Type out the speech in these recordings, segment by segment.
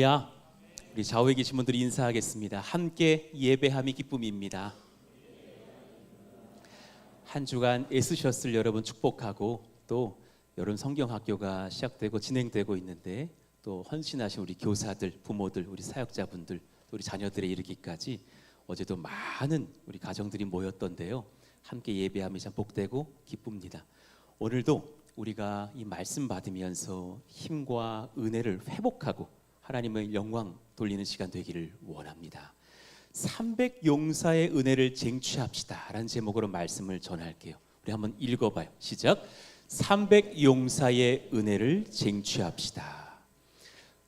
야, 우리 좌우에 계신 분들이 인사하겠습니다. 함께 예배함이 기쁨입니다. 한 주간 애쓰셨을 여러분 축복하고, 또 여름 성경학교가 시작되고 진행되고 있는데, 또 헌신하신 우리 교사들, 부모들, 우리 사역자분들, 또 우리 자녀들에 이르기까지 어제도 많은 우리 가정들이 모였던데요, 함께 예배함이 참 복되고 기쁩니다. 오늘도 우리가 이 말씀 받으면서 힘과 은혜를 회복하고 하나님의 영광 돌리는 시간 되기를 원합니다. 300용사의 은혜를 쟁취합시다 라는 제목으로 말씀을 전할게요. 우리 한번 읽어봐요. 시작. 300용사의 은혜를 쟁취합시다.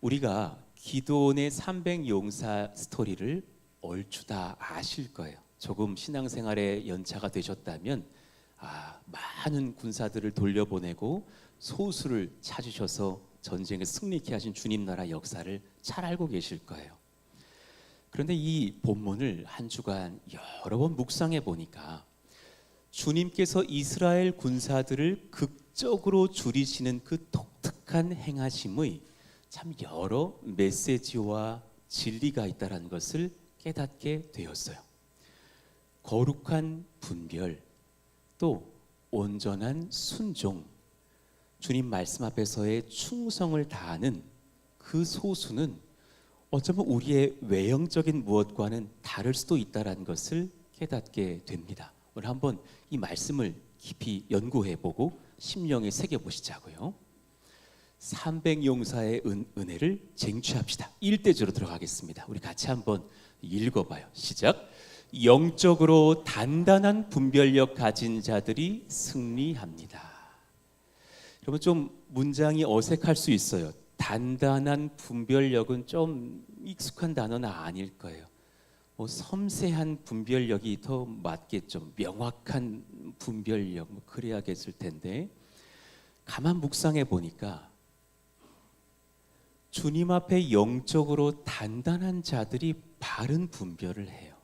우리가 기도원의 300용사 스토리를 얼추 다 아실 거예요. 조금 신앙생활에 연차가 되셨다면 많은 군사들을 돌려보내고 소수를 찾으셔서 전쟁에 승리케 하신 주님 나라 역사를 잘 알고 계실 거예요. 그런데 이 본문을 한 주간 여러 번 묵상해 보니까 주님께서 이스라엘 군사들을 극적으로 줄이시는 그 독특한 행하심의 참 여러 메시지와 진리가 있다는 것을 깨닫게 되었어요. 거룩한 분별, 또 온전한 순종, 주님 말씀 앞에서의 충성을 다하는 그 소수는 어쩌면 우리의 외형적인 무엇과는 다를 수도 있다는 것을 깨닫게 됩니다. 오늘 한번 이 말씀을 깊이 연구해보고 심령에 새겨보시자고요. 300용사의 은혜를 쟁취합시다. 1대주로 들어가겠습니다. 우리 같이 한번 읽어봐요. 시작. 영적으로 단단한 분별력 가진 자들이 승리합니다. 여러분, 좀 문장이 어색할 수 있어요. 단단한 분별력은 좀 익숙한 단어는 아닐 거예요. 섬세한 분별력이 더 맞겠죠. 명확한 분별력, 그래야겠을 텐데, 가만 묵상해 보니까 주님 앞에 영적으로 단단한 자들이 바른 분별을 해요.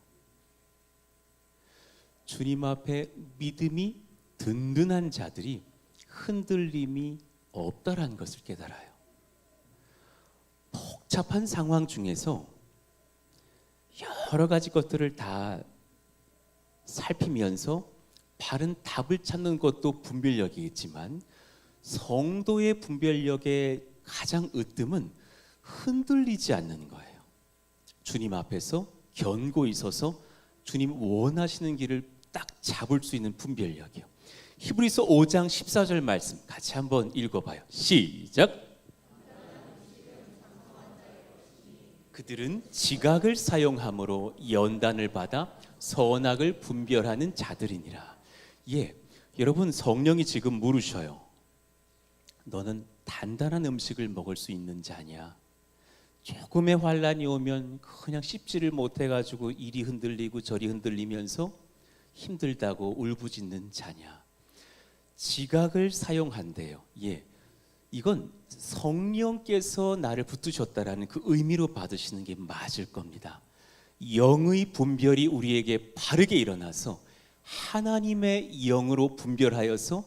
주님 앞에 믿음이 든든한 자들이 흔들림이 없다라는 것을 깨달아요. 복잡한 상황 중에서 여러 가지 것들을 다 살피면서 바른 답을 찾는 것도 분별력이겠지만, 성도의 분별력의 가장 으뜸은 흔들리지 않는 거예요. 주님 앞에서 견고히 서서 주님 원하시는 길을 딱 잡을 수 있는 분별력이요. 히브리서 5장 14절 말씀 같이 한번 읽어봐요. 시작. 그들은 지각을 사용함으로 연단을 받아 선악을 분별하는 자들이니라. 여러분, 성령이 지금 물으셔요. 너는 단단한 음식을 먹을 수 있는 자냐? 조금의 환란이 오면 그냥 씹지를 못해가지고 이리 흔들리고 저리 흔들리면서 힘들다고 울부짖는 자냐? 지각을 사용한대요. 이건 성령께서 나를 붙드셨다라는 그 의미로 받으시는 게 맞을 겁니다. 영의 분별이 우리에게 바르게 일어나서 하나님의 영으로 분별하여서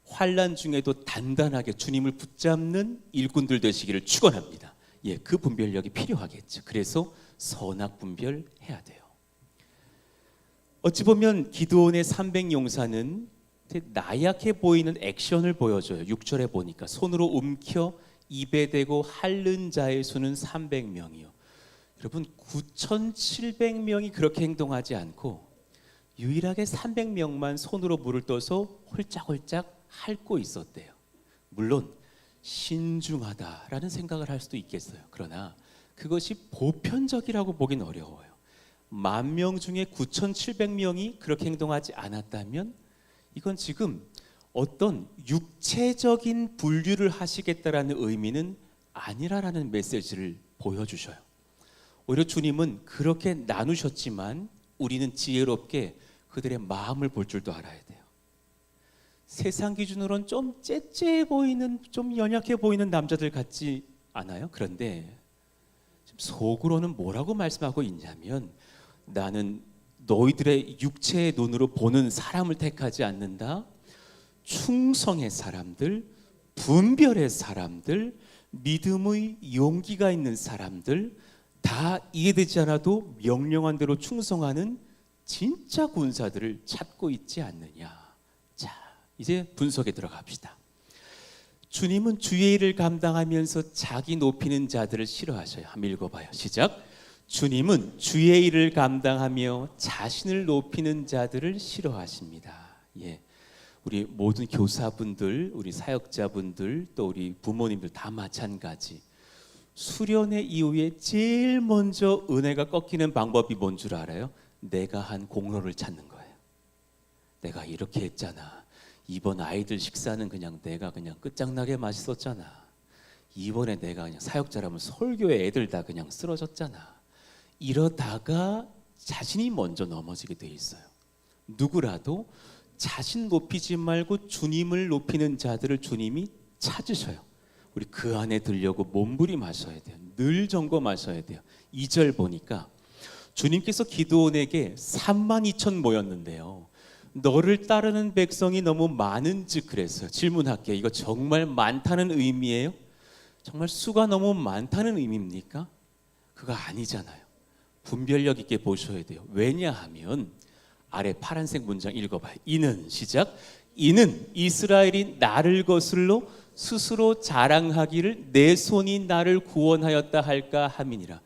환난 중에도 단단하게 주님을 붙잡는 일꾼들 되시기를 축원합니다. 그 분별력이 필요하겠죠. 그래서 선악 분별해야 돼요. 어찌 보면 기드온의 300용사는 나약해 보이는 액션을 보여줘요. 6절에 보니까 손으로 움켜 입에 대고 핥는 자의 수는 300명이요. 여러분, 9,700명이 그렇게 행동하지 않고 유일하게 300명만 손으로 물을 떠서 홀짝홀짝 핥고 있었대요. 물론 신중하다라는 생각을 할 수도 있겠어요. 그러나 그것이 보편적이라고 보긴 어려워요. 10,000명 중에 9,700명이 그렇게 행동하지 않았다면 이건 지금 어떤 육체적인 분류를 하시겠다라는 의미는 아니라라는 메시지를 보여주셔요. 오히려 주님은 그렇게 나누셨지만 우리는 지혜롭게 그들의 마음을 볼 줄도 알아야 돼요. 세상 기준으로는 좀 째째해 보이는, 좀 연약해 보이는 남자들 같지 않아요? 그런데 속으로는 뭐라고 말씀하고 있냐면, 나는 너희들의 육체의 눈으로 보는 사람을 택하지 않는다. 충성의 사람들, 분별의 사람들, 믿음의 용기가 있는 사람들, 다 이해되지 않아도 명령한 대로 충성하는 진짜 군사들을 찾고 있지 않느냐. 자, 이제 분석에 들어갑시다. 주님은 주의 일을 감당하면서 자기 높이는 자들을 싫어하셔요. 한번 읽어봐요. 시작. 주님은 주의 일을 감당하며 자신을 높이는 자들을 싫어하십니다. 예, 우리 모든 교사분들, 우리 사역자분들, 또 우리 부모님들 다 마찬가지. 수련회 이후에 제일 먼저 은혜가 꺾이는 방법이 뭔 줄 알아요? 내가 한 공로를 찾는 거예요. 내가 이렇게 했잖아. 이번 아이들 식사는 그냥 내가 그냥 끝장나게 맛있었잖아. 이번에 내가 그냥 사역자라면 설교에 애들 다 그냥 쓰러졌잖아. 이러다가 자신이 먼저 넘어지게 돼 있어요. 누구라도 자신 높이지 말고 주님을 높이는 자들을 주님이 찾으셔요. 우리 그 안에 들려고 몸부림하셔야 돼요. 늘 점검하셔야 돼요. 2절 보니까 주님께서 기드온에게 32,000 모였는데요. 너를 따르는 백성이 너무 많은즉 그랬어요. 질문할게요. 이거 정말 많다는 의미예요? 정말 수가 너무 많다는 의미입니까? 그거 아니잖아요. 분별력 있게 보셔야 돼요. 왜냐하면 아래 파란색 문장 읽어봐요. 이는 시작. 이는 이스라엘이 나를 거슬러 스스로 자랑하기를 내 손이 나를 구원하였다 할까 함이니라.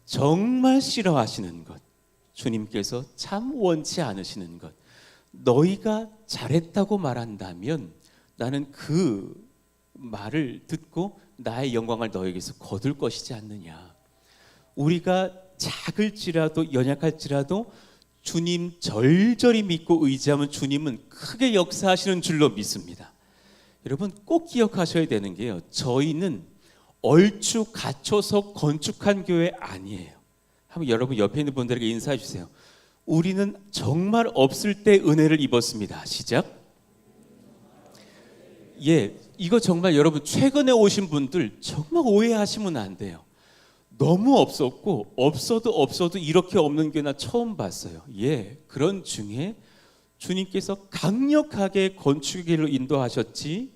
정말 싫어하시는 것, 주님께서 참 원치 않으시는 것, 너희가 잘했다고 말한다면 나는 그 말을 듣고 나의 영광을 너에게서 거둘 것이지 않느냐. 우리가 작을지라도 연약할지라도 주님 절절히 믿고 의지하면 주님은 크게 역사하시는 줄로 믿습니다. 여러분 꼭 기억하셔야 되는 게요, 저희는 얼추 갖춰서 건축한 교회 아니에요. 한번 여러분 옆에 있는 분들에게 인사해 주세요. 우리는 정말 없을 때 은혜를 입었습니다. 시작. 예, 이거 정말 여러분 최근에 오신 분들 정말 오해하시면 안 돼요. 너무 없었고 없어도 이렇게 없는 교회 나 처음 봤어요. 예, 그런 중에 주님께서 강력하게 건축의 길로 인도하셨지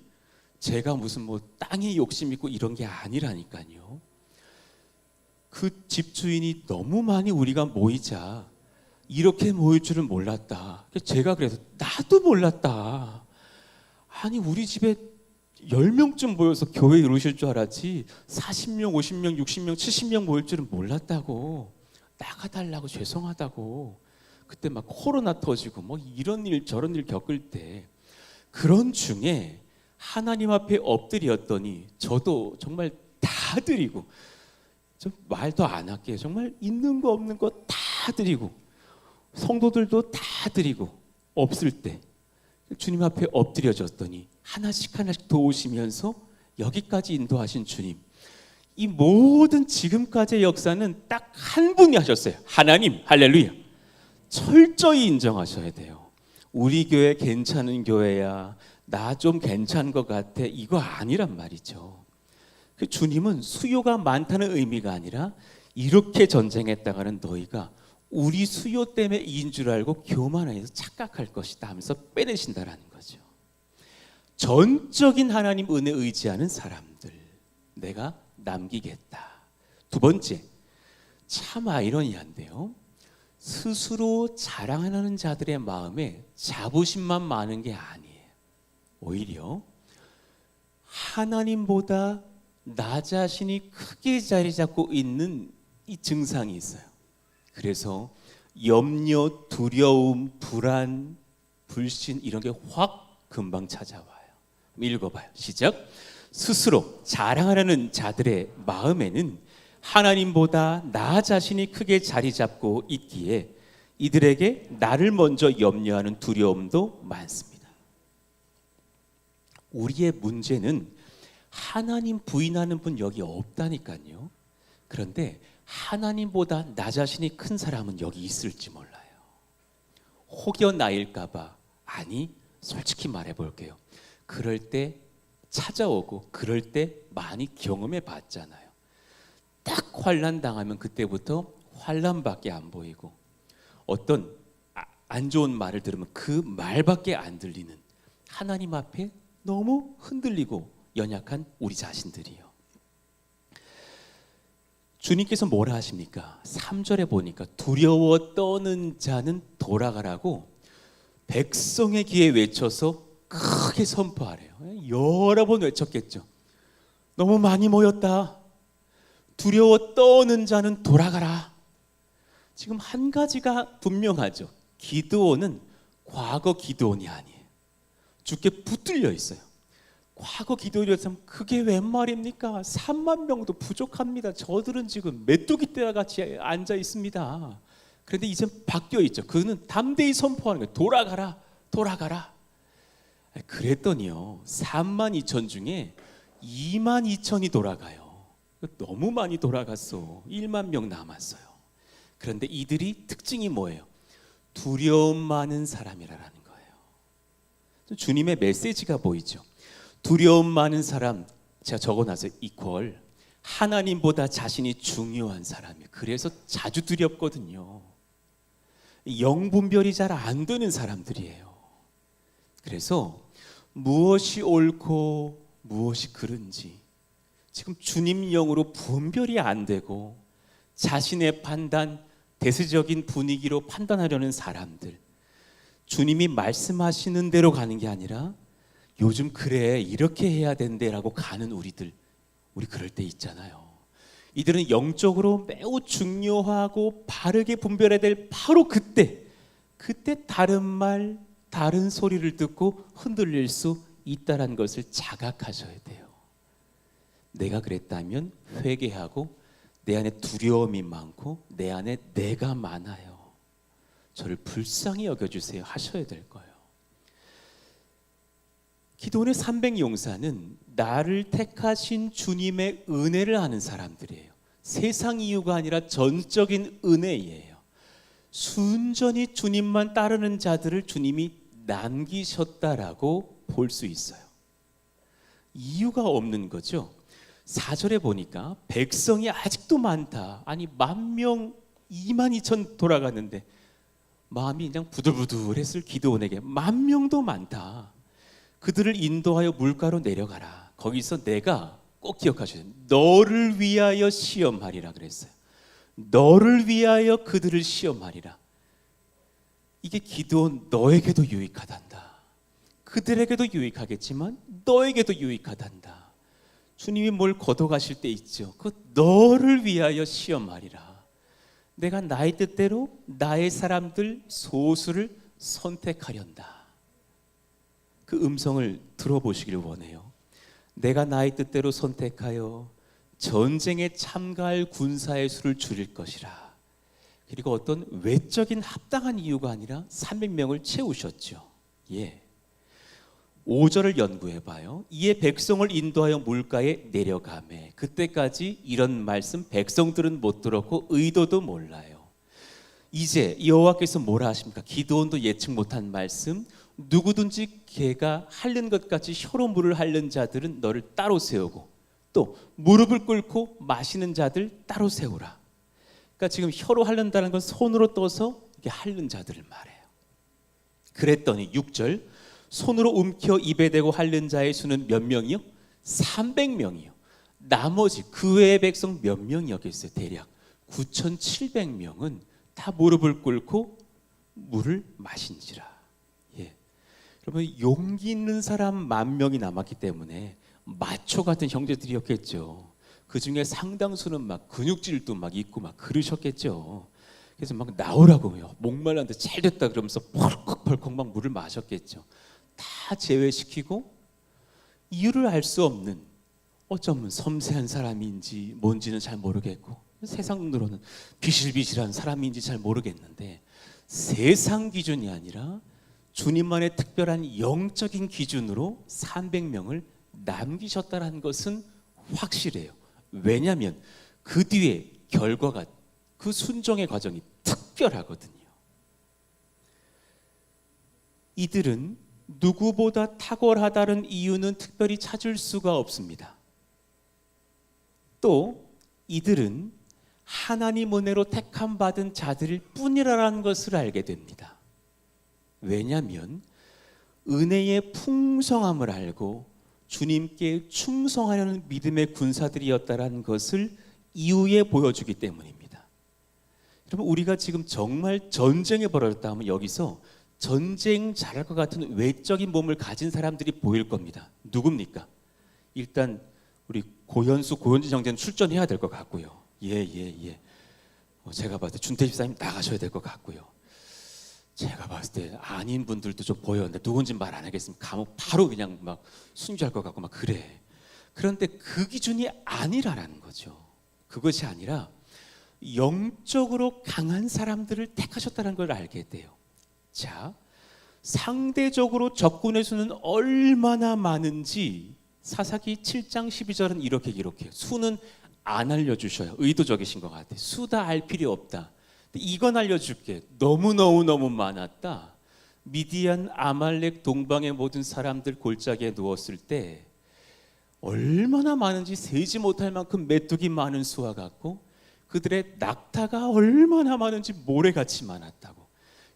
제가 무슨 뭐 땅에 욕심 있고 이런 게 아니라니까요. 그 집주인이 너무 많이 우리가 모이자 이렇게 모일 줄은 몰랐다. 제가 그래서 나도 몰랐다. 아니 우리 집에 10명쯤 모여서 교회 이루실 줄 알았지 40명, 50명, 60명, 70명 모일 줄은 몰랐다고. 나가달라고 죄송하다고. 그때 막 코로나 터지고 뭐 이런 일 저런 일 겪을 때 그런 중에 하나님 앞에 엎드렸더니 저도 정말 다 드리고 좀 말도 안 할게요. 정말 있는 거 없는 거 다 드리고 성도들도 다 드리고 없을 때 주님 앞에 엎드려졌더니 하나씩 도우시면서 여기까지 인도하신 주님, 이 모든 지금까지의 역사는 딱 한 분이 하셨어요. 하나님. 할렐루야. 철저히 인정하셔야 돼요. 우리 교회 괜찮은 교회야, 나 좀 괜찮은 것 같아, 이거 아니란 말이죠. 그 주님은 수요가 많다는 의미가 아니라 이렇게 전쟁했다가는 너희가 우리 수요 때문에 이긴 줄 알고 교만해서 착각할 것이다 하면서 빼내신다라는 거죠. 전적인 하나님 은혜 의지하는 사람들 내가 남기겠다. 두 번째, 참 아이러니한데요, 스스로 자랑하는 자들의 마음에 자부심만 많은 게 아니에요. 오히려 하나님보다 나 자신이 크게 자리 잡고 있는 이 증상이 있어요. 그래서 염려, 두려움, 불안, 불신 이런 게 확 금방 찾아와요. 읽어봐요. 시작. 스스로 자랑하려는 자들의 마음에는 하나님보다 나 자신이 크게 자리 잡고 있기에 이들에게 나를 먼저 염려하는 두려움도 많습니다. 우리의 문제는 하나님 부인하는 분 여기 없다니까요. 그런데 하나님보다 나 자신이 큰 사람은 여기 있을지 몰라요. 혹여 나일까 봐. 아니, 솔직히 말해 볼게요. 그럴 때 찾아오고 그럴 때 많이 경험해 봤잖아요. 딱 환난 당하면 그때부터 환난밖에 안 보이고 어떤 안 좋은 말을 들으면 그 말밖에 안 들리는 하나님 앞에 너무 흔들리고 연약한 우리 자신들이요. 주님께서 뭐라 하십니까? 3절에 보니까 두려워 떠는 자는 돌아가라고 백성의 귀에 외쳐서 크게 선포하래요. 여러 번 외쳤겠죠. 너무 많이 모였다. 두려워 떠는 자는 돌아가라. 지금 한 가지가 분명하죠. 기드온은 과거 기드온이 아니에요. 주께 붙들려 있어요. 과거 기도였으면 그게 웬 말입니까? 3만 명도 부족합니다. 저들은 지금 메뚜기 떼와 같이 앉아 있습니다. 그런데 이제 바뀌어 있죠. 그는 담대히 선포하는 거예요. 돌아가라, 돌아가라. 그랬더니요, 3만 2천 중에 2만 2천이 돌아가요. 너무 많이 돌아갔어. 1만 명 남았어요. 그런데 이들이 특징이 뭐예요? 두려움 많은 사람이라는 거예요. 주님의 메시지가 보이죠. 두려움 많은 사람, 제가 적어놨어요. 이퀄 하나님보다 자신이 중요한 사람이에요. 그래서 자주 두렵거든요. 영분별이 잘 안 되는 사람들이에요. 그래서 무엇이 옳고 무엇이 그른지 지금 주님 영으로 분별이 안 되고 자신의 판단, 대세적인 분위기로 판단하려는 사람들, 주님이 말씀하시는 대로 가는 게 아니라 요즘 그래 이렇게 해야 된대라고 가는 우리들, 우리 그럴 때 있잖아요. 이들은 영적으로 매우 중요하고 바르게 분별해야 될 바로 그때 다른 말, 다른 소리를 듣고 흔들릴 수 있다는 것을 자각하셔야 돼요. 내가 그랬다면 회개하고 내 안에 두려움이 많고 내 안에 내가 많아요. 저를 불쌍히 여겨주세요 하셔야 될 거예요. 기도원의 300용사는 나를 택하신 주님의 은혜를 아는 사람들이에요. 세상 이유가 아니라 전적인 은혜예요. 순전히 주님만 따르는 자들을 주님이 남기셨다라고 볼 수 있어요. 이유가 없는 거죠. 4절에 보니까 백성이 아직도 많다. 아니 10,000명 22,000 돌아갔는데 마음이 그냥 부들부들했을 기드온에게 10,000명도 많다. 그들을 인도하여 물가로 내려가라. 거기서 내가 꼭 기억하셔야 돼요. 너를 위하여 시험하리라 그랬어요. 너를 위하여 그들을 시험하리라. 이게 기드온 너에게도 유익하단다. 그들에게도 유익하겠지만 너에게도 유익하단다. 주님이 뭘 걷어가실 때 있죠. 그 너를 위하여 시험하리라. 내가 나의 뜻대로 나의 사람들 소수를 선택하련다. 그 음성을 들어보시길 원해요. 내가 나의 뜻대로 선택하여 전쟁에 참가할 군사의 수를 줄일 것이라. 그리고 어떤 외적인 합당한 이유가 아니라 300명을 채우셨죠. 예. 5절을 연구해봐요. 이에 백성을 인도하여 물가에 내려가매. 그때까지 이런 말씀 백성들은 못 들었고 의도도 몰라요. 이제 여호와께서 뭐라 하십니까? 기드온도 예측 못한 말씀. 누구든지 개가 핥는 것 같이 혀로 물을 핥는 자들은 너를 따로 세우고 또 무릎을 꿇고 마시는 자들 따로 세우라. 그러니까 지금 혀로 핥는다는 건 손으로 떠서 이게 핥는 자들을 말해요. 그랬더니 6절 손으로 움켜 입에 대고 핥는 자의 수는 몇 명이요? 300명이요. 나머지 그 외의 백성 몇 명이었겠어요? 대략 9,700명은 다 무릎을 꿇고 물을 마신지라. 예. 여러분 용기 있는 사람 10,000명이 남았기 때문에 마초 같은 형제들이었겠죠. 그 중에 상당수는 막 근육질도 막 있고 막 그러셨겠죠. 그래서 막 나오라고요. 목말랐는데 잘 됐다 그러면서 펄컥펄컥 막 물을 마셨겠죠. 다 제외시키고 이유를 알 수 없는 어쩌면 섬세한 사람인지 뭔지는 잘 모르겠고 세상 눈으로는 비실비실한 사람인지 잘 모르겠는데 세상 기준이 아니라 주님만의 특별한 영적인 기준으로 300명을 남기셨다는 것은 확실해요. 왜냐하면 그 뒤에 결과가 그 순종의 과정이 특별하거든요. 이들은 누구보다 탁월하다는 이유는 특별히 찾을 수가 없습니다. 또 이들은 하나님 은혜로 택함 받은 자들일 뿐이라는 것을 알게 됩니다. 왜냐하면 은혜의 풍성함을 알고 주님께 충성하려는 믿음의 군사들이었다는 것을 이후에 보여주기 때문입니다. 여러분, 우리가 지금 정말 전쟁에 벌어졌다 하면 여기서 전쟁 잘할 것 같은 외적인 몸을 가진 사람들이 보일 겁니다. 누굽니까? 일단 우리 고현수, 고현지 형제는 출전해야 될 것 같고요. 예. 제가 봤을 때 준태 집사님 나가셔야 될 것 같고요. 제가 봤을 때 아닌 분들도 좀 보였는데 누군지 말 안 하겠습니다. 감옥 바로 그냥 막 순교할 것 같고 막 그래. 그런데 그 기준이 아니라는 거죠. 그것이 아니라 영적으로 강한 사람들을 택하셨다는 걸 알게 돼요. 자, 상대적으로 적군의 수는 얼마나 많은지 사사기 7장 12절은 이렇게 기록해요. 수는 안 알려주셔요. 의도적이신 것 같아요. 수 다 알 필요 없다. 이건 알려줄게. 너무 많았다. 미디안, 아말렉, 동방의 모든 사람들 골짜기에 누웠을 때 얼마나 많은지 세지 못할 만큼 메뚜기 많은 수와 같고 그들의 낙타가 얼마나 많은지 모래같이 많았다고.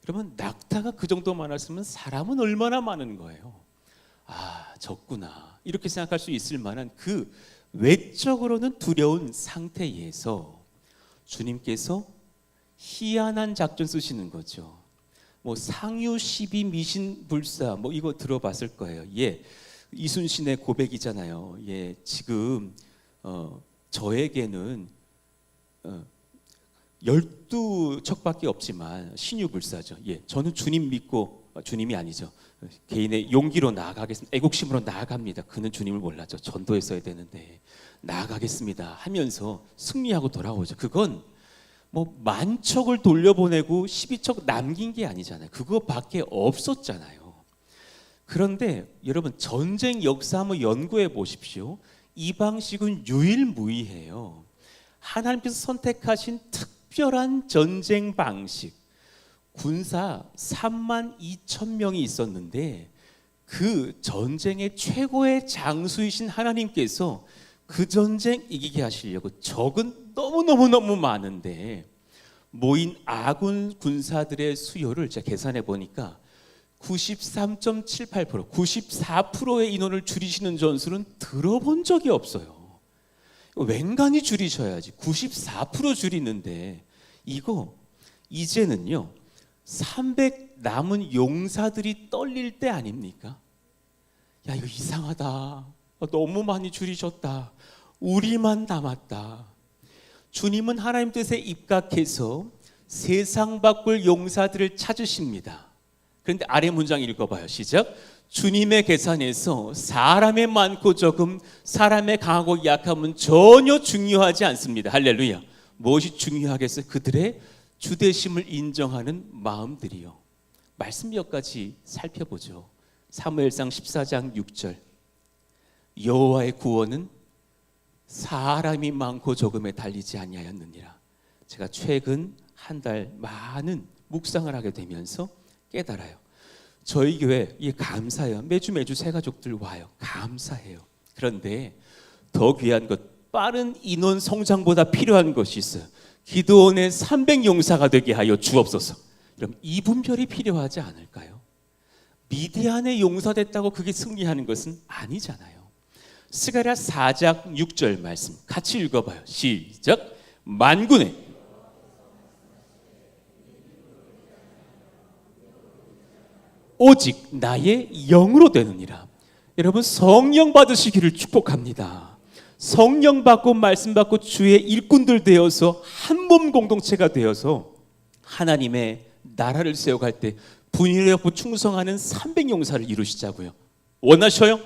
그러면 낙타가 그 정도 많았으면 사람은 얼마나 많은 거예요. 아, 적구나. 이렇게 생각할 수 있을 만한 그 외적으로는 두려운 상태에서 주님께서 희한한 작전 쓰시는 거죠. 뭐 상유 12 미신 불사 뭐 이거 들어봤을 거예요. 예, 이순신의 고백이잖아요. 예, 지금 저에게는 12척밖에 없지만 신유불사죠. 예, 저는 주님 믿고 주님이 아니죠. 개인의 용기로 나아가겠습니다. 애국심으로 나아갑니다. 그는 주님을 몰랐죠. 전도했어야 되는데 나아가겠습니다 하면서 승리하고 돌아오죠. 그건 뭐 만척을 돌려보내고 12척 남긴 게 아니잖아요. 그거밖에 없었잖아요. 그런데 여러분 전쟁 역사 한번 연구해 보십시오. 이 방식은 유일무이해요. 하나님께서 선택하신 특별한 전쟁 방식. 군사 3만 2천 명이 있었는데 그 전쟁의 최고의 장수이신 하나님께서 그 전쟁 이기게 하시려고 적은 너무 많은데 모인 아군 군사들의 수요를 제가 계산해 보니까 93.78%, 94%의 인원을 줄이시는 전술은 들어본 적이 없어요. 웬간히 줄이셔야지. 94% 줄이는데 이거 이제는요 300 남은 용사들이 떨릴 때 아닙니까? 야, 이거 이상하다. 너무 많이 줄이셨다. 우리만 남았다. 주님은 하나님 뜻에 입각해서 세상 바꿀 용사들을 찾으십니다. 그런데 아래 문장 읽어봐요. 시작. 주님의 계산에서 사람의 많고 적음, 사람의 강하고 약함은 전혀 중요하지 않습니다. 할렐루야. 무엇이 중요하겠어요? 그들의 주되심을 인정하는 마음들이요. 말씀 몇 가지 살펴보죠. 사무엘상 14장 6절. 여호와의 구원은 사람이 많고 적음에 달리지 아니하였느니라. 제가 최근 한 달 많은 묵상을 하게 되면서 깨달아요. 저희 교회 이게 감사해요. 매주 새 가족들 와요. 감사해요. 그런데 더 귀한 것, 빠른 인원 성장보다 필요한 것이 있어요. 기드온의 300용사가 되게 하여 주옵소서. 그럼 이 분별이 필요하지 않을까요? 미디안의 용사됐다고 그게 승리하는 것은 아니잖아요. 스가랴 4장 6절 말씀 같이 읽어봐요. 시작. 만군의 오직 나의 영으로 되느니라. 여러분 성령 받으시기를 축복합니다. 성령 받고 말씀 받고 주의 일꾼들 되어서 한 몸 공동체가 되어서 하나님의 나라를 세워갈 때 분이하고 충성하는 300용사를 이루시자고요. 원하셔요?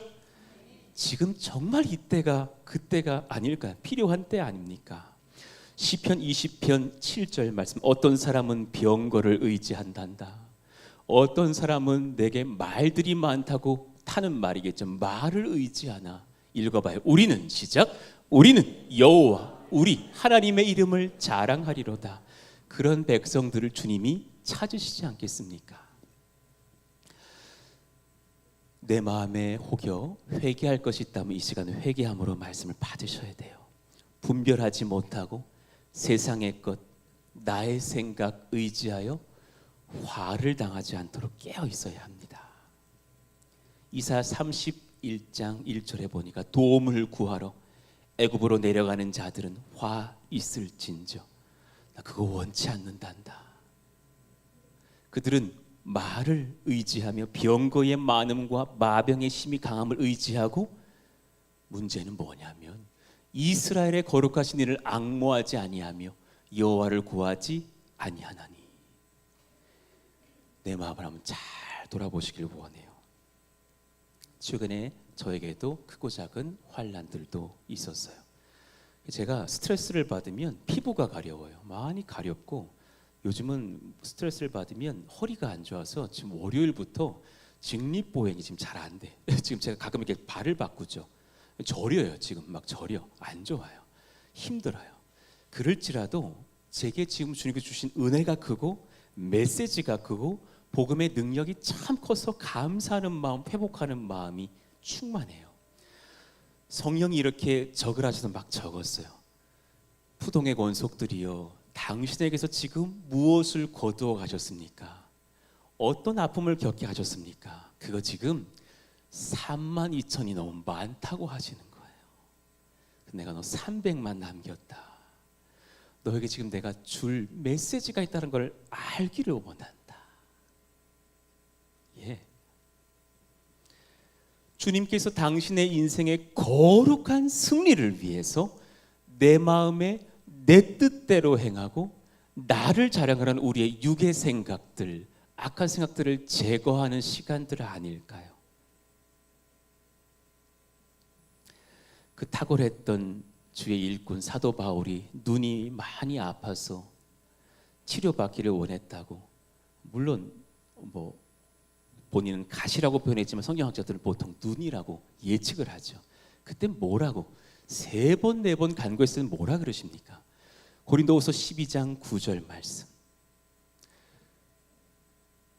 지금 정말 이때가 그때가 아닐까요? 필요한 때 아닙니까? 시편 20편 7절 말씀. 어떤 사람은 병거를 의지한단다. 어떤 사람은 내게 말들이 많다고 타는 말이겠죠. 말을 의지하나. 읽어봐요. 우리는 시작. 우리는 여호와 우리 하나님의 이름을 자랑하리로다. 그런 백성들을 주님이 찾으시지 않겠습니까? 내 마음에 혹여 회개할 것이 있다면 이 시간에 회개함으로 말씀을 받으셔야 돼요. 분별하지 못하고 세상의 것, 나의 생각 의지하여 화를 당하지 않도록 깨어 있어야 합니다. 이사야 31장 1절에 보니까 도움을 구하러 애굽으로 내려가는 자들은 화 있을진저 나 그거 원치 않는단다. 그들은 말을 의지하며 병거의 많음과 마병의 힘이 강함을 의지하고, 문제는 뭐냐면 이스라엘의 거룩하신 이를 앙모하지 아니하며 여호와를 구하지 아니하나니. 내 마음을 한번 잘 돌아보시길 원해요. 최근에 저에게도 크고 작은 환난들도 있었어요. 제가 스트레스를 받으면 피부가 가려워요. 많이 가렵고, 요즘은 스트레스를 받으면 허리가 안 좋아서 지금 월요일부터 직립보행이 지금 잘 안 돼. 지금 제가 가끔 이렇게 발을 바꾸죠. 저려요. 지금 막 저려. 안 좋아요. 힘들어요. 그럴지라도 제게 지금 주님께서 주신 은혜가 크고 메시지가 크고 복음의 능력이 참 커서 감사하는 마음, 회복하는 마음이 충만해요. 성령이 이렇게 적을 하셔서 막 적었어요. 푸동의 권속들이여, 당신에게서 지금 무엇을 거두어 가셨습니까? 어떤 아픔을 겪게 하셨습니까? 그거 지금 32,000이 너무 많다고 하시는 거예요. 내가 너 300만 남겼다. 너에게 지금 내가 줄 메시지가 있다는 걸 알기를 원한다. 예. 주님께서 당신의 인생의 거룩한 승리를 위해서 내 마음에 내 뜻대로 행하고 나를 자랑하는 우리의 육의 생각들, 악한 생각들을 제거하는 시간들 아닐까요? 그 탁월했던 주의 일꾼 사도 바울이 눈이 많이 아파서 치료받기를 원했다고, 물론 뭐 본인은 가시라고 표현했지만 성경학자들은 보통 눈이라고 예측을 하죠. 그때 뭐라고 3번 4번 간구했을 때 뭐라 그러십니까? 고린도후서 12장 9절 말씀,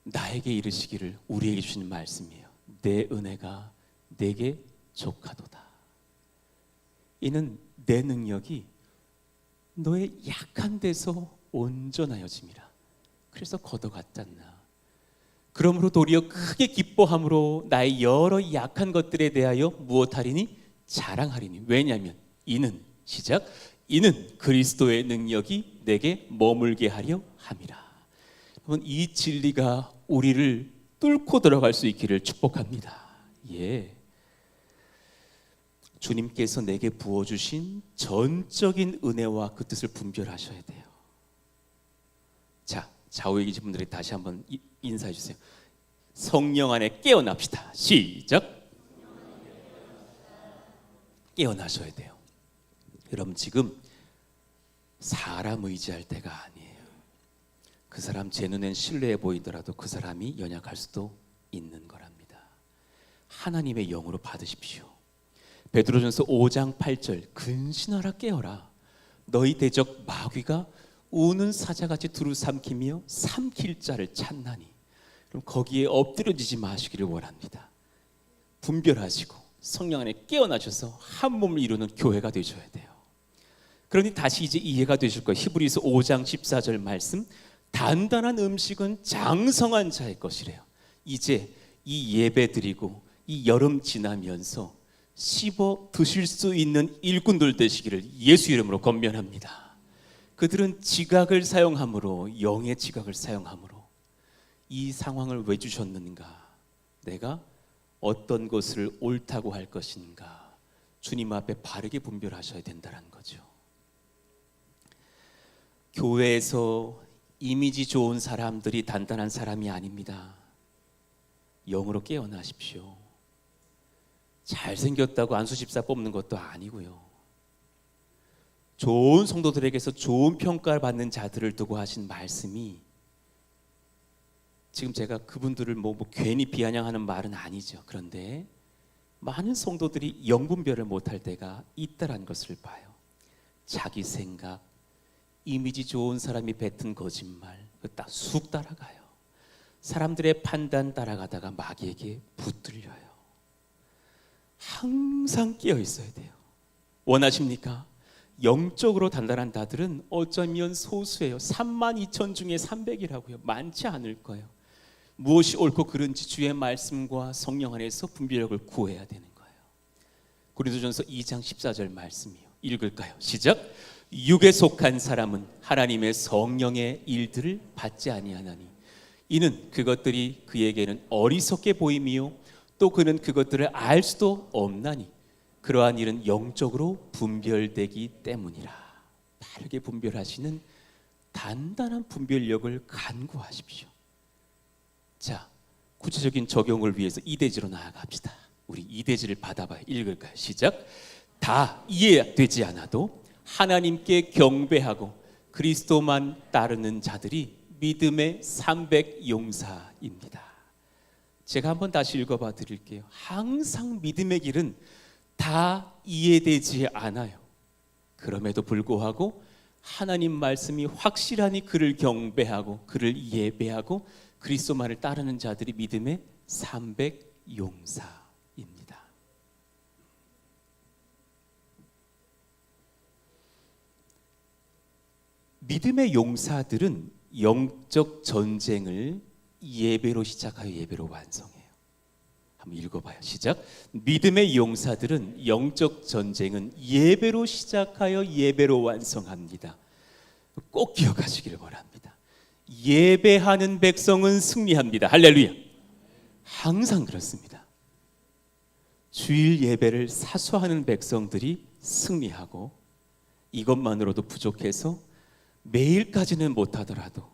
나에게 이르시기를, 우리에게 주시는 말씀이에요. 내 은혜가 내게 족하도다. 이는 내 능력이 너의 약한 데서 온전하여짐이라. 그래서 걷어갔잖나. 그러므로 도리어 크게 기뻐함으로 나의 여러 약한 것들에 대하여 무엇하리니? 자랑하리니. 왜냐하면 이는, 시작, 이는 그리스도의 능력이 내게 머물게 하려 함이라. 여러분, 이 진리가 우리를 뚫고 들어갈 수 있기를 축복합니다. 예. 주님께서 내게 부어주신 전적인 은혜와 그 뜻을 분별하셔야 돼요. 자, 좌우에 계신 분들이 다시 한번 인사해 주세요. 성령 안에 깨어납시다. 시작. 깨어나셔야 돼요. 여러분, 지금 사람 의지할 때가 아니에요. 그 사람 제 눈엔 신뢰해 보이더라도 그 사람이 연약할 수도 있는 거랍니다. 하나님의 영으로 받으십시오. 베드로전서 5장 8절, 근신하라 깨어라. 너희 대적 마귀가 우는 사자같이 두루 삼키며 삼킬 자를 찾나니. 그럼 거기에 엎드려지지 마시기를 원합니다. 분별하시고 성령 안에 깨어나셔서 한 몸을 이루는 교회가 되셔야 돼요. 그러니 다시 이제 이해가 되실 거예요. 히브리서 5장 14절 말씀, 단단한 음식은 장성한 자의 것이래요. 이제 이 예배 드리고 이 여름 지나면서 씹어 드실 수 있는 일꾼들 되시기를 예수 이름으로 권면합니다. 그들은 지각을 사용함으로, 영의 지각을 사용함으로 이 상황을 왜 주셨는가? 내가 어떤 것을 옳다고 할 것인가? 주님 앞에 바르게 분별하셔야 된다는 거죠. 교회에서 이미지 좋은 사람들이 단단한 사람이 아닙니다. 영으로 깨어나십시오. 잘생겼다고 안수 집사 뽑는 것도 아니고요. 좋은 성도들에게서 좋은 평가를 받는 자들을 두고 하신 말씀이, 지금 제가 그분들을 뭐 괜히 비아냥하는 말은 아니죠. 그런데 많은 성도들이 영분별을 못할 때가 있다라는 것을 봐요. 자기 생각, 이미지 좋은 사람이 뱉은 거짓말, 딱 쑥 따라가요. 사람들의 판단 따라가다가 마귀에게 붙들려요. 항상 깨어 있어야 돼요. 원하십니까? 영적으로 단단한 자들은 어쩌면 소수예요. 32,000 중에 300이라고요. 많지 않을 거예요. 무엇이 옳고 그른지 주의 말씀과 성령 안에서 분별력을 구해야 되는 거예요. 고린도전서 2장 14절 말씀이요. 읽을까요? 시작. 육에 속한 사람은 하나님의 성령의 일들을 받지 아니하나니 이는 그것들이 그에게는 어리석게 보임이요 또 그는 그것들을 알 수도 없나니 그러한 일은 영적으로 분별되기 때문이라. 바르게 분별하시는 단단한 분별력을 간구하십시오. 자, 구체적인 적용을 위해서 이대지로 나아갑시다. 우리 이대지를 받아봐요. 읽을까요? 시작. 다 이해되지 않아도 하나님께 경배하고 그리스도만 따르는 자들이 믿음의 300용사입니다. 제가 한번 다시 읽어봐 드릴게요. 항상 믿음의 길은 다 이해되지 않아요. 그럼에도 불구하고 하나님 말씀이 확실하니 그를 경배하고 그를 예배하고 그리스도만을 따르는 자들이 믿음의 300용사입니다. 믿음의 용사들은 영적 전쟁을 예배로 시작하여 예배로 완성해요. 한번 읽어봐요. 시작. 믿음의 용사들은 영적 전쟁은 예배로 시작하여 예배로 완성합니다. 꼭 기억하시기를 바랍니다. 예배하는 백성은 승리합니다. 할렐루야. 항상 그렇습니다. 주일 예배를 사수하는 백성들이 승리하고 이것만으로도 부족해서 매일까지는 못하더라도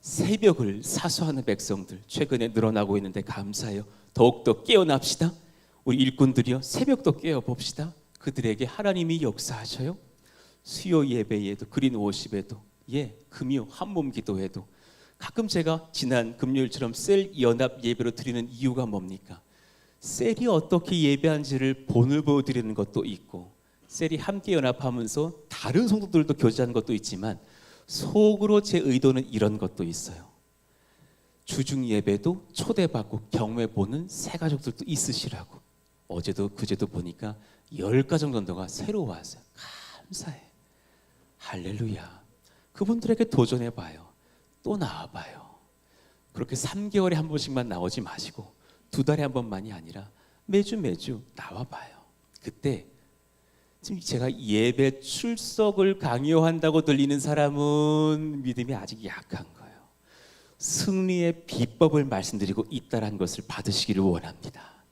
새벽을 사수하는 백성들 최근에 늘어나고 있는데 감사해요. 더욱더 깨어납시다. 우리 일꾼들이요, 새벽도 깨어봅시다. 그들에게 하나님이 역사하셔요. 수요 예배에도 그린 워십에도 금요 한몸 기도에도 가끔 제가 지난 금요일처럼 셀 연합 예배로 드리는 이유가 뭡니까? 셀이 어떻게 예배한지를 본을 보여드리는 것도 있고 셀이 함께 연합하면서 다른 성도들도 교제하는 것도 있지만 속으로 제 의도는 이런 것도 있어요. 주중 예배도 초대받고 경외 보는 새 가족들도 있으시라고. 어제도 그제도 보니까 10가정 정도가 새로 왔어요. 감사해. 할렐루야. 그분들에게 도전해봐요. 또 나와봐요. 그렇게 3개월에 한 번씩만 나오지 마시고 2달에 한 번만이 아니라 매주 나와봐요. 그때 지금 제가 예배 출석을 강요한다고 들리는 사람은 믿음이 아직 약한 거예요. 승리의 비법을 말씀드리고 있다는 것을 받으시기를 원합니다.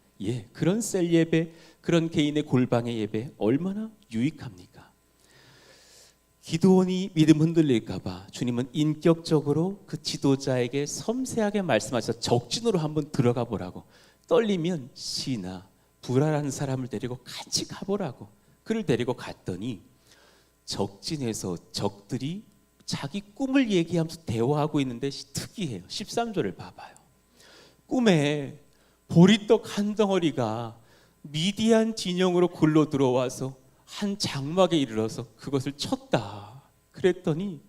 그런 셀 예배, 그런 개인의 골방의 예배 얼마나 유익합니까? 기도원이 믿음 흔들릴까 봐 주님은 인격적으로 그 지도자에게 섬세하게 말씀하셔서 적진으로 한번 들어가 보라고. 떨리면 시나 불안한 사람을 데리고 같이 가보라고. 그를 데리고 갔더니 적진에서 적들이 자기 꿈을 얘기하면서 대화하고 있는데 특이해요. 13절을 봐봐요. 꿈에 보리떡 한 덩어리가 미디안 진영으로 굴러 들어와서 한 장막에 이르러서 그것을 쳤다. 그랬더니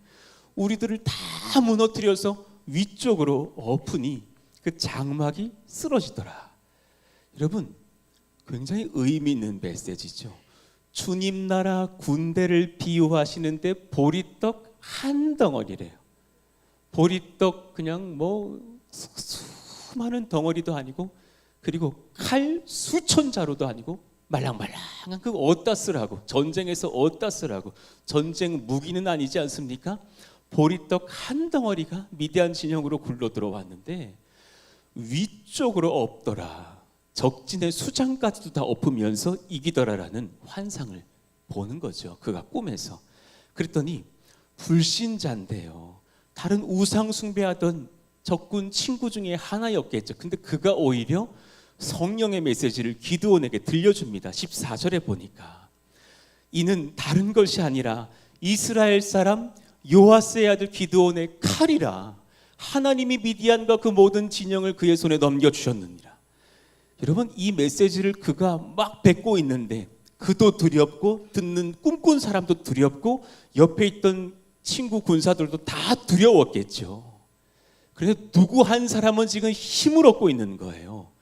우리들을 다 무너뜨려서 위쪽으로 엎으니 그 장막이 쓰러지더라. 여러분, 굉장히 의미 있는 메시지죠. 주님 나라 군대를 비유하시는데 보리떡 한 덩어리래요. 보리떡 그냥 수많은 덩어리도 아니고 그리고 칼 수천 자루도 아니고 말랑말랑한 그 어디다 쓰라고, 전쟁에서 어디다 쓰라고. 전쟁 무기는 아니지 않습니까? 보리떡 한 덩어리가 미디안 진영으로 굴러 들어왔는데 위쪽으로 엎더라. 적진의 수장까지도 다 엎으면서 이기더라라는 환상을 보는 거죠. 그가 꿈에서. 그랬더니 불신자인데요. 다른 우상 숭배하던 적군 친구 중에 하나였겠죠. 근데 그가 오히려 성령의 메시지를 기드온에게 들려줍니다. 14절에 보니까 이는 다른 것이 아니라 이스라엘 사람 요아스의 아들 기드온의 칼이라. 하나님이 미디안과 그 모든 진영을 그의 손에 넘겨주셨느니라. 여러분, 이 메시지를 그가 막 뱉고 있는데 그도 두렵고 듣는 꿈꾼 사람도 두렵고 옆에 있던 친구 군사들도 다 두려웠겠죠. 그래서 누구 한 사람은 지금 힘을 얻고 있는 거예요.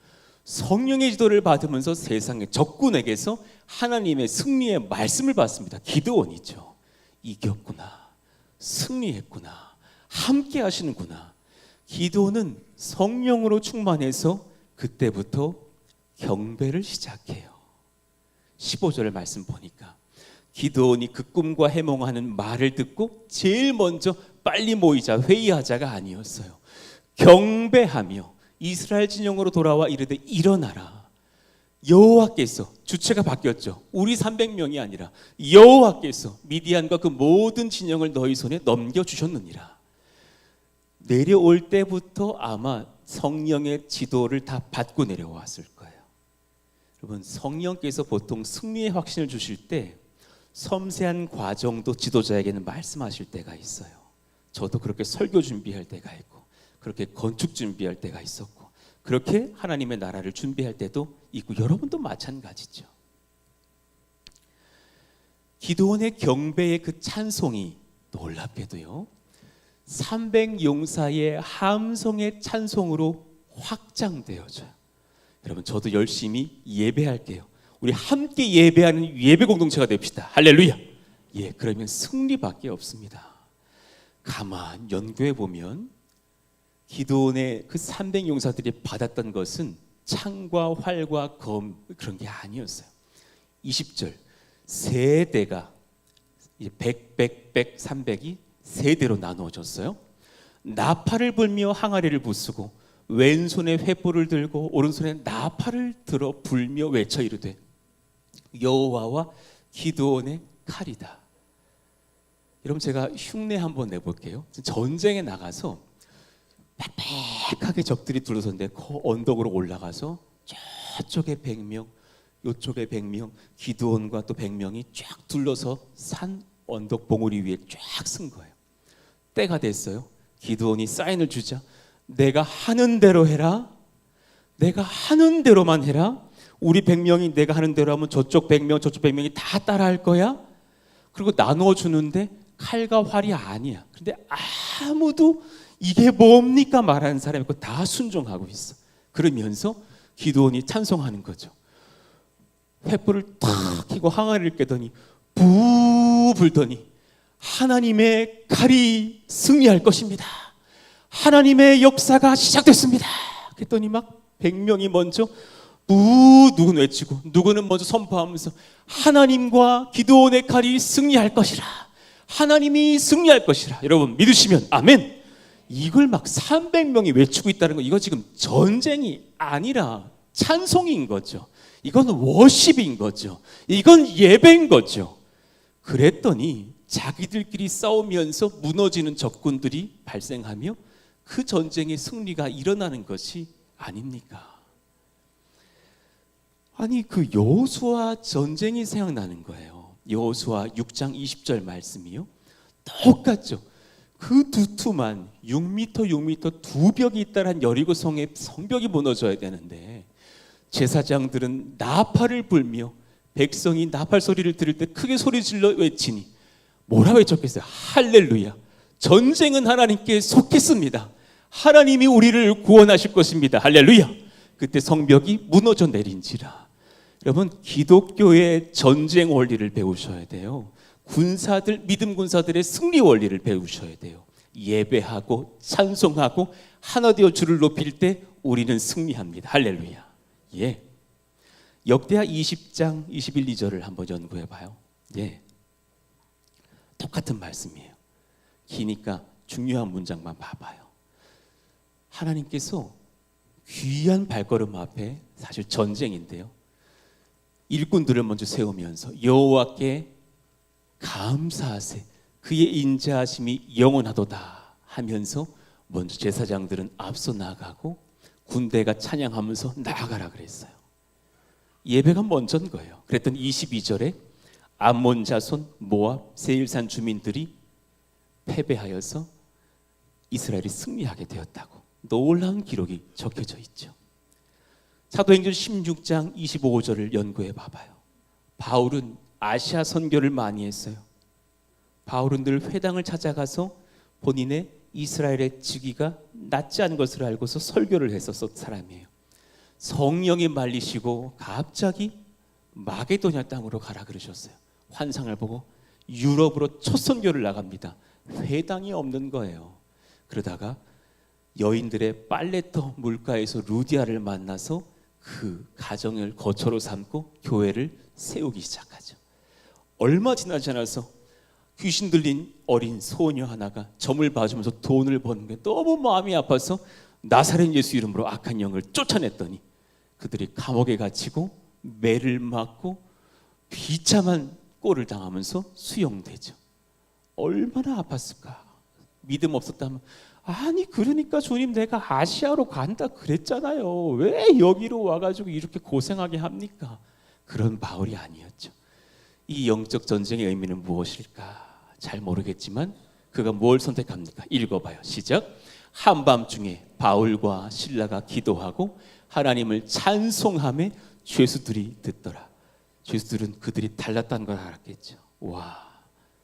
성령의 지도를 받으면서 세상의 적군에게서 하나님의 승리의 말씀을 받습니다. 기드온이죠. 이겼구나. 승리했구나. 함께 하시는구나. 기드온은 성령으로 충만해서 그때부터 경배를 시작해요. 15절의 말씀 보니까 기드온이 그 꿈과 해몽하는 말을 듣고 제일 먼저 빨리 모이자 회의하자가 아니었어요. 경배하며 이스라엘 진영으로 돌아와 이르되 일어나라. 여호와께서, 주체가 바뀌었죠. 우리 300명이 아니라 여호와께서 미디안과 그 모든 진영을 너희 손에 넘겨주셨느니라. 내려올 때부터 아마 성령의 지도를 다 받고 내려왔을 거예요. 여러분, 성령께서 보통 승리의 확신을 주실 때 섬세한 과정도 지도자에게는 말씀하실 때가 있어요. 저도 그렇게 설교 준비할 때가 있고, 그렇게 건축 준비할 때가 있었고, 그렇게 하나님의 나라를 준비할 때도 있고, 여러분도 마찬가지죠. 기드온의 경배의 그 찬송이 놀랍게도요 300용사의 함성의 찬송으로 확장되어져요. 여러분, 저도 열심히 예배할게요. 우리 함께 예배하는 예배 공동체가 됩시다. 할렐루야. 예, 그러면 승리밖에 없습니다. 가만 연구해 보면 기드온의 그 300용사들이 받았던 것은 창과 활과 검 그런 게 아니었어요. 20절 세대가 100, 300이 세대로 나누어졌어요. 나팔을 불며 항아리를 부수고 왼손에 횃불을 들고 오른손에 나팔을 들어 불며 외쳐 이르되 여호와와 기드온의 칼이다. 여러분, 제가 흉내 한번 내볼게요. 전쟁에 나가서 빽빽하게 적들이 둘러섰는데 그 언덕으로 올라가서 저쪽에 100명, 이쪽에 100명, 기드온과 또 100명이 쫙 둘러서 산 언덕 봉우리 위에 쫙 쓴 거예요. 때가 됐어요. 기드온이 사인을 주자 내가 하는 대로 해라. 내가 하는 대로만 해라. 우리 100명이 내가 하는 대로 하면 저쪽 100명, 저쪽 100명이 다 따라할 거야. 그리고 나누어 주는데 칼과 활이 아니야. 근데 아무도 이게 뭡니까 말하는 사람이 있고 다 순종하고 있어. 그러면서 기드온이 찬송하는 거죠. 횃불을 탁 켜고 항아리를 깨더니 부 불더니 하나님의 칼이 승리할 것입니다. 하나님의 역사가 시작됐습니다. 그랬더니 막 100명이 먼저 누구는 외치고 누구는 먼저 선포하면서 하나님과 기드온의 칼이 승리할 것이라. 하나님이 승리할 것이라. 여러분 믿으시면 아멘. 이걸 막 300명이 외치고 있다는 거, 이거 지금 전쟁이 아니라 찬송인 거죠. 이건 워십인 거죠. 이건 예배인 거죠. 그랬더니 자기들끼리 싸우면서 무너지는 적군들이 발생하며 그 전쟁의 승리가 일어나는 것이 아닙니까? 아니, 그 여호수아 전쟁이 생각나는 거예요. 여호수아 6장 20절 말씀이요. 똑같죠. 그 두툼한 6m 두 벽이 있다란 여리고 성의 성벽이 무너져야 되는데 제사장들은 나팔을 불며 백성이 나팔 소리를 들을 때 크게 소리 질러 외치니 뭐라 외쳤겠어요? 할렐루야. 전쟁은 하나님께 속했습니다. 하나님이 우리를 구원하실 것입니다. 할렐루야. 그때 성벽이 무너져 내린지라. 여러분, 기독교의 전쟁 원리를 배우셔야 돼요. 군사들, 믿음 군사들의 승리 원리를 배우셔야 돼요. 예배하고 찬송하고 하나 되어 주를 높일 때 우리는 승리합니다. 할렐루야. 예. 역대하 20장 21, 2절을 한번 연구해 봐요. 예. 똑같은 말씀이에요. 기니까 중요한 문장만 봐봐요. 하나님께서 귀한 발걸음 앞에, 사실 전쟁인데요, 일꾼들을 먼저 세우면서 여호와께 감사하세 그의 인자하심이 영원하도다 하면서 먼저 제사장들은 앞서 나가고 군대가 찬양하면서 나아가라 그랬어요. 예배가 먼저인 거예요. 그랬더니 22절에 암몬 자손 모압 세일산 주민들이 패배하여서 이스라엘이 승리하게 되었다고 놀라운 기록이 적혀져 있죠. 사도행전 16장 25절을 연구해 봐봐요. 바울은 아시아 선교를 많이 했어요. 바울은 늘 회당을 찾아가서 본인의 이스라엘의 직위가 낮지 않은 것을 알고서 설교를 했었던 사람이에요. 성령이 말리시고 갑자기 마게도냐 땅으로 가라 그러셨어요. 환상을 보고 유럽으로 첫 선교를 나갑니다. 회당이 없는 거예요. 그러다가 여인들의 빨래터 물가에서 루디아를 만나서 그 가정을 거처로 삼고 교회를 세우기 시작하죠. 얼마 지나지 않아서 귀신 들린 어린 소녀 하나가 점을 봐주면서 돈을 버는 게 너무 마음이 아파서 나사렛 예수 이름으로 악한 영을 쫓아냈더니 그들이 감옥에 갇히고 매를 맞고 비참한 꼴을 당하면서 수용되죠. 얼마나 아팠을까. 믿음 없었다면 아니 그러니까 주님 내가 아시아로 간다 그랬잖아요. 왜 여기로 와가지고 이렇게 고생하게 합니까? 그런 바울이 아니었죠. 이 영적 전쟁의 의미는 무엇일까? 잘 모르겠지만 그가 뭘 선택합니까? 읽어봐요. 시작. 한밤중에 바울과 실라가 기도하고 하나님을 찬송하며 죄수들이 듣더라. 죄수들은 그들이 달랐다는 걸 알았겠죠. 와,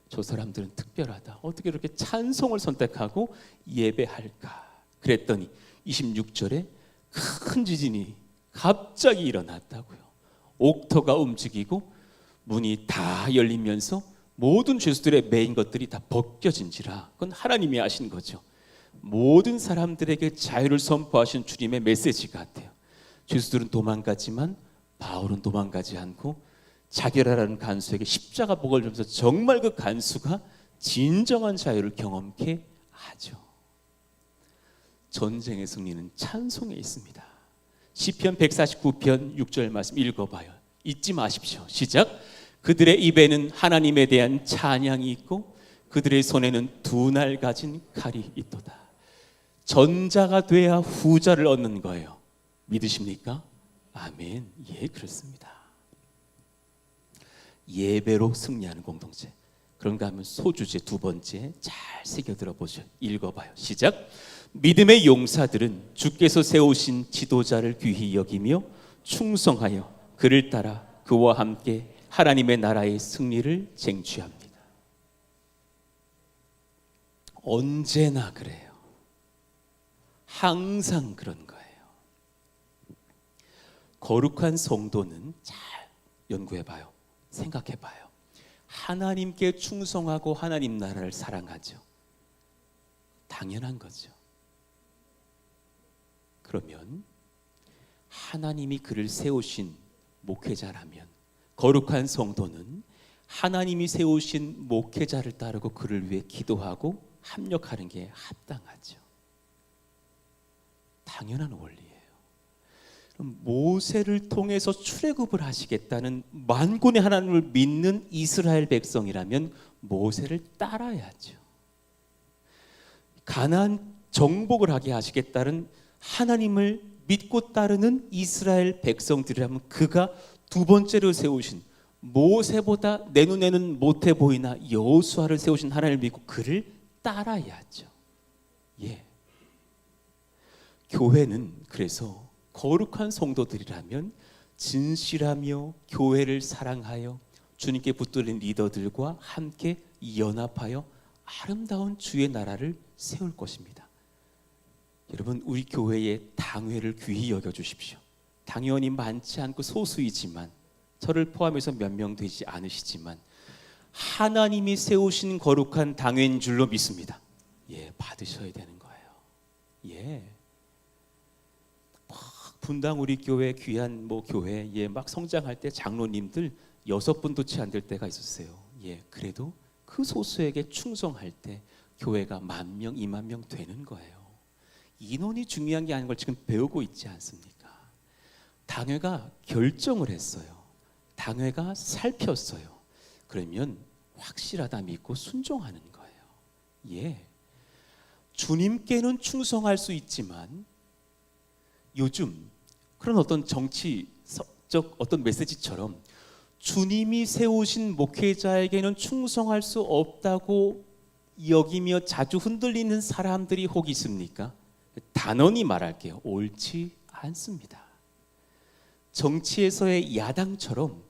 저 사람들은 특별하다. 어떻게 이렇게 찬송을 선택하고 예배할까? 그랬더니 26절에 큰 지진이 갑자기 일어났다고요. 옥토가 움직이고 문이 다 열리면서 모든 죄수들의 매인 것들이 다 벗겨진지라. 그건 하나님이 하신 거죠. 모든 사람들에게 자유를 선포하신 주님의 메시지 같아요. 죄수들은 도망가지만 바울은 도망가지 않고 자결하라는 간수에게 십자가 복을 주면서 정말 그 간수가 진정한 자유를 경험케 하죠. 전쟁의 승리는 찬송에 있습니다. 시편 149편 6절 말씀 읽어봐요. 잊지 마십시오. 시작. 그들의 입에는 하나님에 대한 찬양이 있고 그들의 손에는 두 날 가진 칼이 있도다. 전자가 돼야 후자를 얻는 거예요. 믿으십니까? 아멘. 예, 그렇습니다. 예배로 승리하는 공동체. 그런가 하면 소주제 두 번째 잘 새겨 들어보죠. 읽어봐요. 시작. 믿음의 용사들은 주께서 세우신 지도자를 귀히 여기며 충성하여 그를 따라 그와 함께 하나님의 나라의 승리를 쟁취합니다. 언제나 그래요. 항상 그런 거예요. 거룩한 성도는 잘 연구해봐요. 생각해봐요. 하나님께 충성하고 하나님 나라를 사랑하죠. 당연한 거죠. 그러면 하나님이 그를 세우신 목회자라면 거룩한 성도는 하나님이 세우신 목회자를 따르고 그를 위해 기도하고 합력하는 게 합당하죠. 당연한 원리예요. 모세를 통해서 출애굽을 하시겠다는 만군의 하나님을 믿는 이스라엘 백성이라면 모세를 따라야죠. 가나안 정복을 하게 하시겠다는 하나님을 믿고 따르는 이스라엘 백성들이라면 그가 두 번째로 세우신 모세보다 내 눈에는 못해 보이나 여호수아를 세우신 하나님을 믿고 그를 따라야죠. 예. 교회는 그래서 거룩한 성도들이라면 진실하며 교회를 사랑하여 주님께 붙들린 리더들과 함께 연합하여 아름다운 주의 나라를 세울 것입니다. 여러분, 우리 교회의 당회를 귀히 여겨주십시오. 당연히 많지 않고 소수이지만 저를 포함해서 몇 명 되지 않으시지만 하나님이 세우신 거룩한 당회인 줄로 믿습니다. 예, 받으셔야 되는 거예요. 예. 분당 우리 교회 귀한 교회 막 성장할 때 장로님들 6분도 채 안 될 때가 있었어요. 예, 그래도 그 소수에게 충성할 때 교회가 10,000명, 20,000명 되는 거예요. 인원이 중요한 게 아닌 걸 지금 배우고 있지 않습니까? 당회가 결정을 했어요. 당회가 살폈어요. 그러면 확실하다 믿고 순종하는 거예요. 예. 주님께는 충성할 수 있지만 요즘 그런 어떤 정치적 어떤 메시지처럼 주님이 세우신 목회자에게는 충성할 수 없다고 여기며 자주 흔들리는 사람들이 혹 있습니까? 단언히 말할게요. 옳지 않습니다. 정치에서의 야당처럼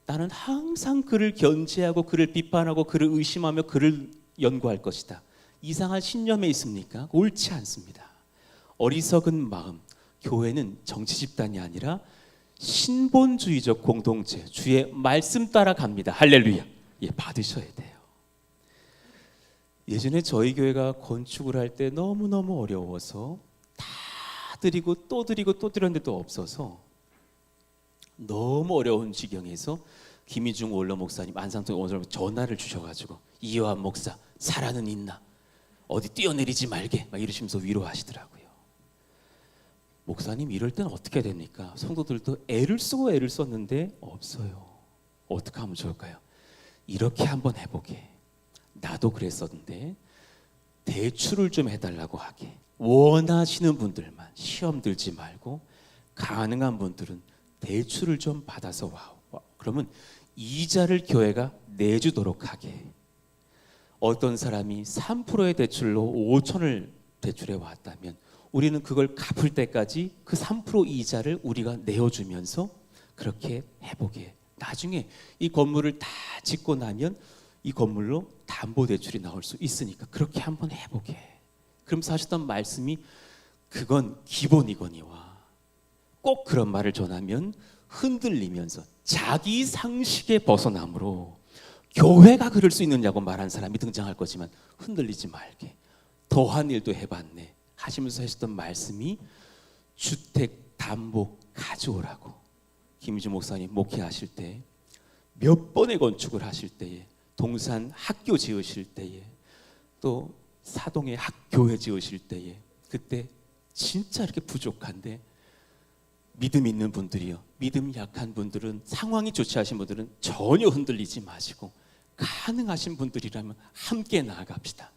나는 항상 그를 견제하고 그를 비판하고 그를 의심하며 그를 연구할 것이다. 이상한 신념에 있습니까? 옳지 않습니다. 어리석은 마음. 교회는 정치 집단이 아니라 신본주의적 공동체, 주의 말씀 따라 갑니다. 할렐루야. 예, 받으셔야 돼요. 예전에 저희 교회가 건축을 할 때 너무너무 어려워서 다 드리고 또 드리고 또 드렸는데도 없어서 너무 어려운 지경에서 김희중 원로 목사님, 안상통 원로 전화를 주셔가지고 이요한 목사 살아는 있나? 어디 뛰어내리지 말게 막 이러시면서 위로하시더라고요. 목사님 이럴 때는 어떻게 됩니까? 성도들도 애를 쓰고 애를 썼는데 없어요. 어떻게 하면 좋을까요? 이렇게 한번 해보게. 나도 그랬었는데 대출을 좀 해달라고 하게. 원하시는 분들만 시험 들지 말고 가능한 분들은 대출을 좀 받아서 와우. 그러면 이자를 교회가 내주도록 하게. 어떤 사람이 3%의 대출로 5천을 대출해 왔다면 우리는 그걸 갚을 때까지 그 3% 이자를 우리가 내어주면서 그렇게 해보게. 나중에 이 건물을 다 짓고 나면 이 건물로 담보대출이 나올 수 있으니까 그렇게 한번 해보게. 그러면서 하셨던 말씀이 그건 기본이거니와 꼭 그런 말을 전하면 흔들리면서 자기 상식에 벗어남으로 교회가 그럴 수 있느냐고 말한 사람이 등장할 거지만 흔들리지 말게. 더한 일도 해봤네 하시면서 하셨던 말씀이 주택 담보 가져오라고. 김희주 목사님 목회하실 때 몇 번의 건축을 하실 때에 동산 학교 지으실 때에 또 사동에 학교회 지으실 때에 그때 진짜 이렇게 부족한데 믿음 있는 분들이요, 믿음 약한 분들은 상황이 좋지 않으신 분들은 전혀 흔들리지 마시고 가능하신 분들이라면 함께 나아갑시다.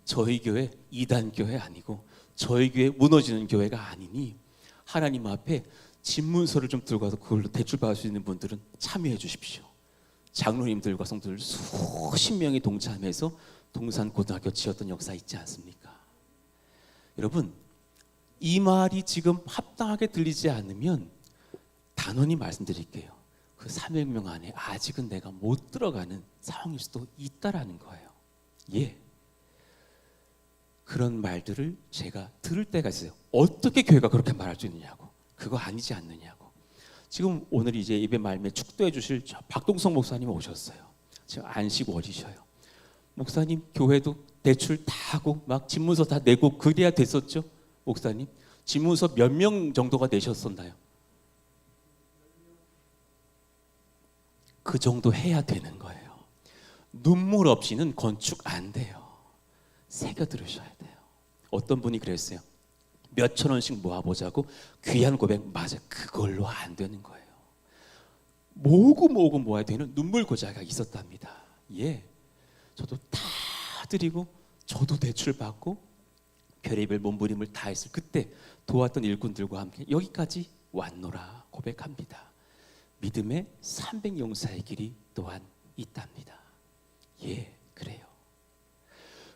저희 교회 이단 교회 아니고 저희 교회 무너지는 교회가 아니니 하나님 앞에 집문서를 좀 들고 와서 그걸로 대출 받을 수 있는 분들은 참여해 주십시오. 장로님들과 성도들 수십 명이 동참해서 동산고등학교 지었던 역사 있지 않습니까? 여러분 이 말이 지금 합당하게 들리지 않으면 단언히 말씀드릴게요. 그 300명 안에 아직은 내가 못 들어가는 상황일 수도 있다라는 거예요. 예. 그런 말들을 제가 들을 때가 있어요. 어떻게 교회가 그렇게 말할 수 있느냐고. 그거 아니지 않느냐고. 지금 오늘 이제 예배 말미에 축도해 주실 박동성 목사님 오셨어요. 지금 안식월이셔요. 목사님 교회도 대출 다 하고 막 집문서 다 내고 그래야 됐었죠? 목사님 집문서 몇 명 정도가 내셨었나요? 그 정도 해야 되는 거예요. 눈물 없이는 건축 안 돼요. 새겨 들으셔야 돼요. 어떤 분이 그랬어요. 몇천 원씩 모아보자고 귀한 고백. 맞아, 그걸로 안 되는 거예요. 모으고 모아야 되는 눈물 고자가 있었답니다. 예, 저도 다 드리고 저도 대출 받고 별의별 몸부림을 다 했을 그때 도왔던 일꾼들과 함께 여기까지 왔노라 고백합니다. 믿음의 300용사의 길이 또한 있답니다. 예, 그래요.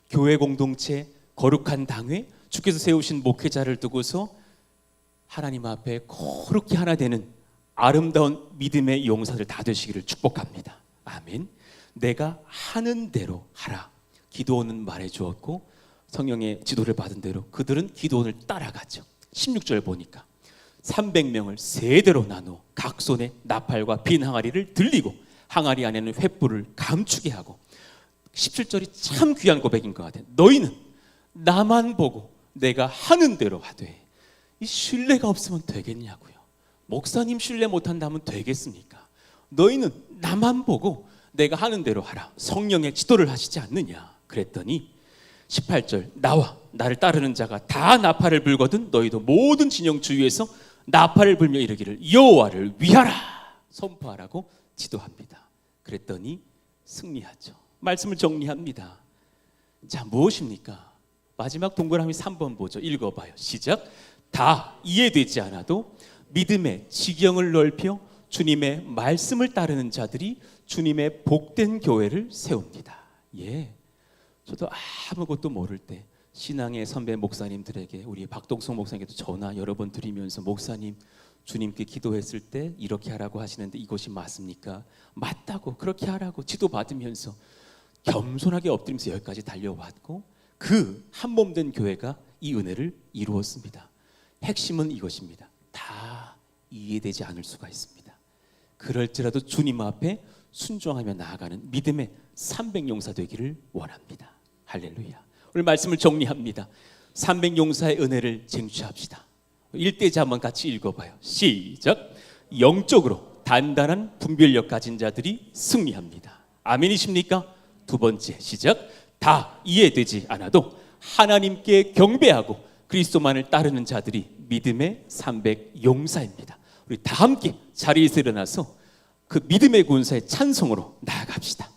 교회 공동체, 거룩한 당회, 주께서 세우신 목회자를 두고서 하나님 앞에 거룩히 하나 되는 아름다운 믿음의 용사들 다 되시기를 축복합니다. 아멘. 내가 하는 대로 하라. 기도원은 말해주었고 성령의 지도를 받은 대로 그들은 기도원을 따라갔죠. 16절 보니까 300명을 세대로 나누어 각 손에 나팔과 빈 항아리를 들리고 항아리 안에는 횃불을 감추게 하고 17절이 참 귀한 고백인 것 같아요. 너희는 나만 보고 내가 하는 대로 하되. 이 신뢰가 없으면 되겠냐고요. 목사님 신뢰 못한다면 되겠습니까? 너희는 나만 보고 내가 하는 대로 하라. 성령의 지도를 하시지 않느냐. 그랬더니 18절 나와 나를 따르는 자가 다 나팔을 불거든 너희도 모든 진영 주위에서 나팔을 불며 이르기를 여호와를 위하라 선포하라고 지도합니다. 그랬더니 승리하죠. 말씀을 정리합니다. 자, 무엇입니까? 마지막 동그라미 3번 보죠. 읽어봐요. 시작. 다 이해되지 않아도 믿음의 지경을 넓혀 주님의 말씀을 따르는 자들이 주님의 복된 교회를 세웁니다. 예, 저도 아무것도 모를 때 신앙의 선배 목사님들에게 우리 박동성 목사님께도 전화 여러 번 드리면서 목사님 주님께 기도했을 때 이렇게 하라고 하시는데 이것이 맞습니까? 맞다고 그렇게 하라고 지도받으면서 겸손하게 엎드리면서 여기까지 달려왔고 그 한몸된 교회가 이 은혜를 이루었습니다. 핵심은 이것입니다. 다 이해되지 않을 수가 있습니다. 그럴지라도 주님 앞에 순종하며 나아가는 믿음의 300용사 되기를 원합니다. 할렐루야. 오늘 말씀을 정리합니다. 300용사의 은혜를 쟁취합시다. 1대자 한번 같이 읽어봐요. 시작. 영적으로 단단한 분별력 가진 자들이 승리합니다. 아멘이십니까? 두 번째 시작. 다 이해되지 않아도 하나님께 경배하고 그리스도만을 따르는 자들이 믿음의 300 용사입니다. 우리 다 함께 자리에서 일어나서 그 믿음의 군사의 찬송으로 나아갑시다.